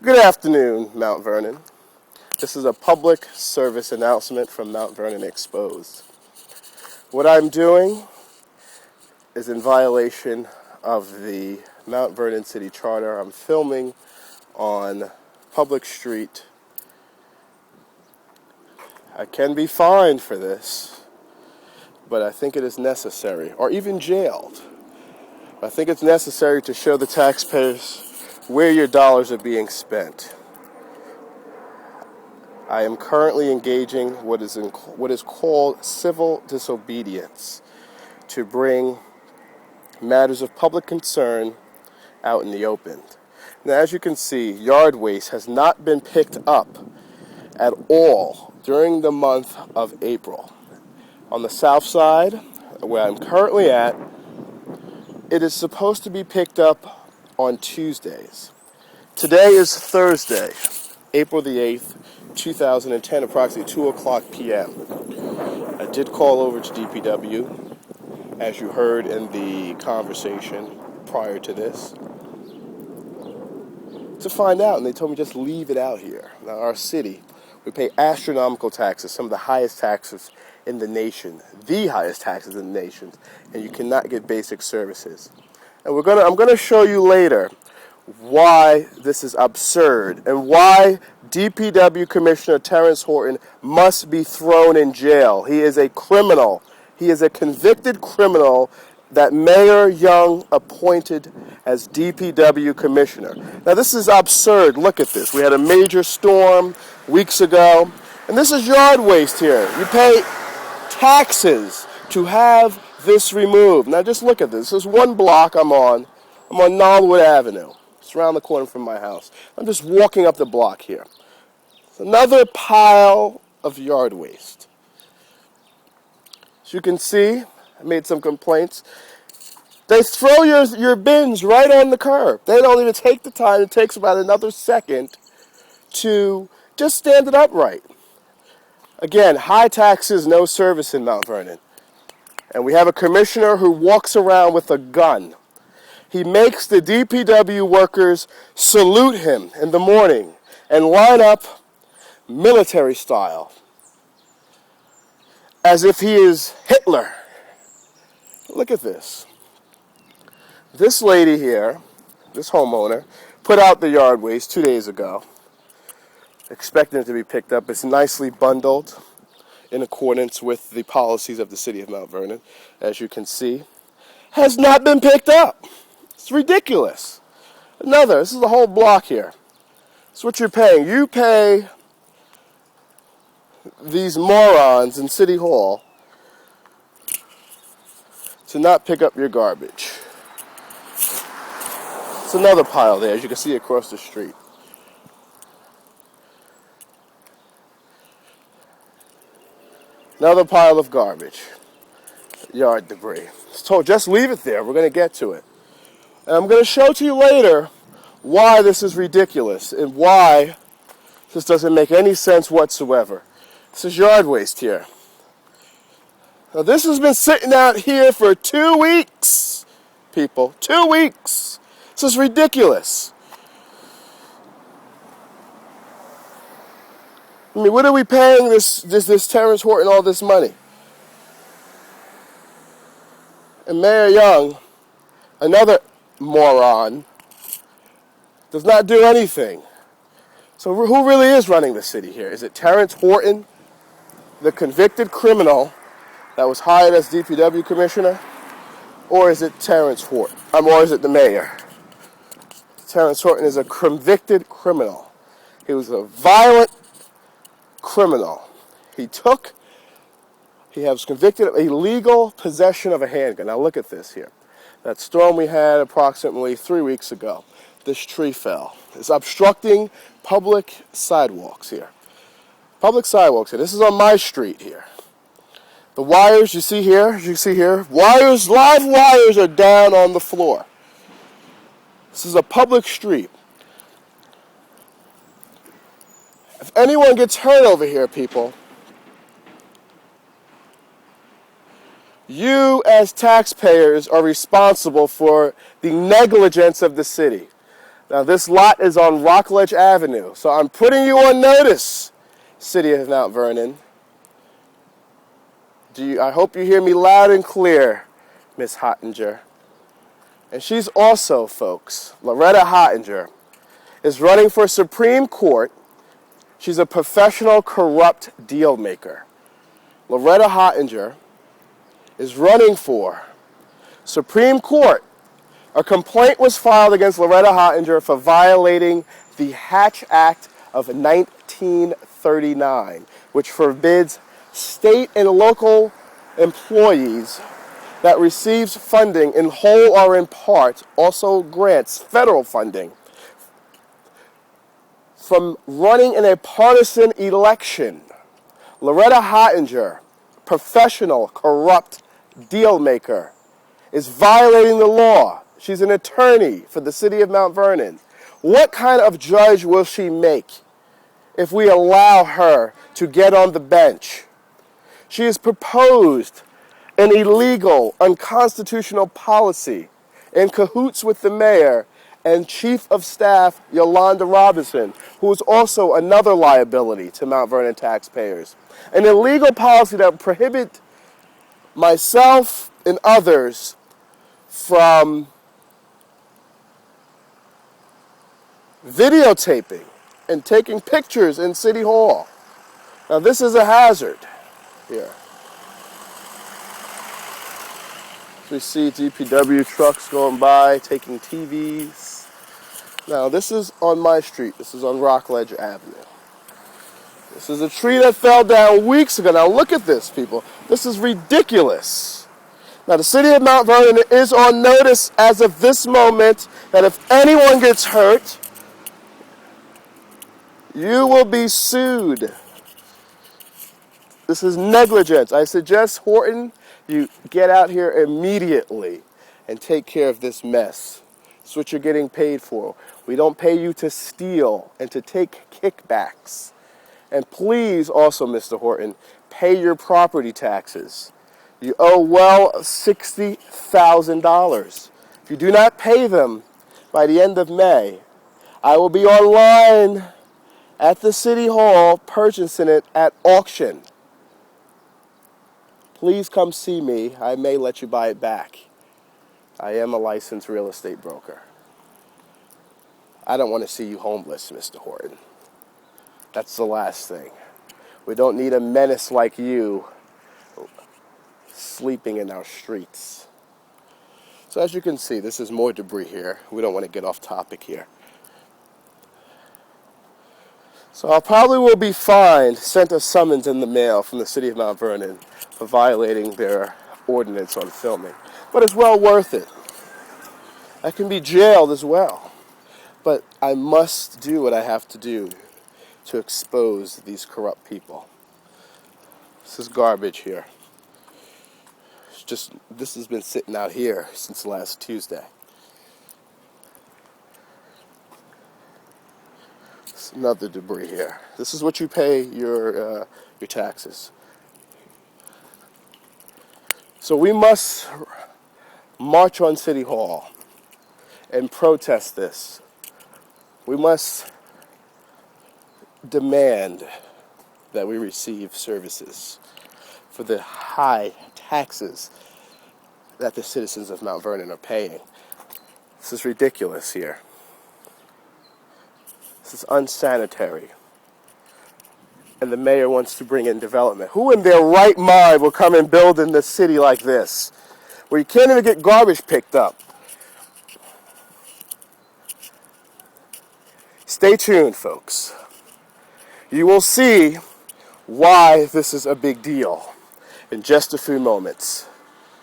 Good afternoon, Mount Vernon. This is a public service announcement from Mount Vernon Exposed. What I'm doing is in violation of the Mount Vernon City Charter. I'm filming on public street. I can be fined for this, but I think it is necessary, or even jailed. I think it's necessary to show the taxpayers where your dollars are being spent. I am currently engaging what is called civil disobedience to bring matters of public concern out in the open. Now, as you can see, yard waste has not been picked up at all during the month of April. On the south side, where I'm currently at, it is supposed to be picked up on Tuesdays. Today is Thursday, April the 8th, 2010, approximately 2 o'clock p.m. I did call over to DPW, as you heard in the conversation prior to this, to find out, and they told me just leave it out here. Now, our city, we pay astronomical taxes, some of the highest taxes in the nation, the highest taxes in the nation, and you cannot get basic services. And I'm going to show you later why this is absurd and why DPW Commissioner Terrence Horton must be thrown in jail. He is a criminal. He is a convicted criminal that Mayor Young appointed as DPW Commissioner. Now, this is absurd. Look at this. We had a major storm weeks ago, and this is yard waste here. You pay taxes to have this removed. Now, just look at this. This is one block I'm on. I'm on Knollwood Avenue. It's around the corner from my house. I'm just walking up the block here. It's another pile of yard waste. As you can see, I made some complaints. They throw your bins right on the curb. They don't even take the time. It takes about another second to just stand it upright. Again, high taxes, no service in Mount Vernon. And we have a commissioner who walks around with a gun. He makes the DPW workers salute him in the morning and line up military style, as if he is Hitler. Look at this. This lady here, this homeowner, put out the yard waste 2 days ago, expecting it to be picked up. It's nicely bundled in accordance with the policies of the city of Mount Vernon, as you can see. Has not been picked up. It's ridiculous. This is the whole block here. It's what you're paying. You pay these morons in City Hall to not pick up your garbage. It's another pile there, as you can see across the street. Another pile of garbage. Yard debris. It's told, just leave it there. We're going to get to it. And I'm going to show to you later why this is ridiculous and why this doesn't make any sense whatsoever. This is yard waste here. Now, this has been sitting out here for 2 weeks, people. 2 weeks. This is ridiculous. I mean, what are we paying this Terrence Horton all this money? And Mayor Young, another moron, does not do anything. So who really is running the city here? Is it Terrence Horton, the convicted criminal that was hired as DPW commissioner? Or is it Terrence Horton? Or is it the mayor? Terrence Horton is a convicted criminal. He was a violent criminal. He was convicted of illegal possession of a handgun. Now look at this here. That storm we had approximately 3 weeks ago. This tree fell. It's obstructing public sidewalks here. Public sidewalks here. This is on my street here. The wires you see here, live wires are down on the floor. This is a public street. If anyone gets hurt over here, people, you as taxpayers are responsible for the negligence of the city. Now this lot is on Rockledge Avenue, so I'm putting you on notice, City of Mount Vernon. I hope you hear me loud and clear, Miss Hottinger. And she's also, folks, Loretta Hottinger, is running for Supreme Court. She's a professional corrupt deal maker. Loretta Hottinger is running for Supreme Court. A complaint was filed against Loretta Hottinger for violating the Hatch Act of 1939, which forbids state and local employees that receives funding in whole or in part, also grants federal funding, from running in a partisan election. Loretta Hottinger, professional, corrupt deal maker, is violating the law. She's an attorney for the city of Mount Vernon. What kind of judge will she make if we allow her to get on the bench? She has proposed an illegal, unconstitutional policy in cahoots with the mayor and Chief of Staff Yolanda Robinson, who is also another liability to Mount Vernon taxpayers. An illegal policy that would prohibit myself and others from videotaping and taking pictures in City Hall. Now this is a hazard here. We see DPW trucks going by, taking TVs. Now, this is on my street. This is on Rockledge Avenue. This is a tree that fell down weeks ago. Now, look at this, people. This is ridiculous. Now, the city of Mount Vernon is on notice as of this moment that if anyone gets hurt, you will be sued. This is negligence. I suggest, Horton, you get out here immediately and take care of this mess. That's what you're getting paid for. We don't pay you to steal and to take kickbacks. And please also, Mr. Horton, pay your property taxes. You owe well $60,000. If you do not pay them by the end of May, I will be online at the City Hall purchasing it at auction. Please come see me. I may let you buy it back. I am a licensed real estate broker. I don't want to see you homeless, Mr. Horton. That's the last thing. We don't need a menace like you sleeping in our streets. So as you can see, this is more debris here. We don't want to get off topic here. So I probably will be fined, sent a summons in the mail from the city of Mount Vernon for violating their ordinance on filming. But it's well worth it. I can be jailed as well. But I must do what I have to do to expose these corrupt people. This is garbage here. This has been sitting out here since last Tuesday. There's another debris here. This is what you pay your taxes. So we must march on City Hall and protest this. We must demand that we receive services for the high taxes that the citizens of Mount Vernon are paying. This is ridiculous here. This is unsanitary. And the mayor wants to bring in development. Who in their right mind will come and build in the city like this, where you can't even get garbage picked up? Stay tuned, folks. You will see why this is a big deal in just a few moments.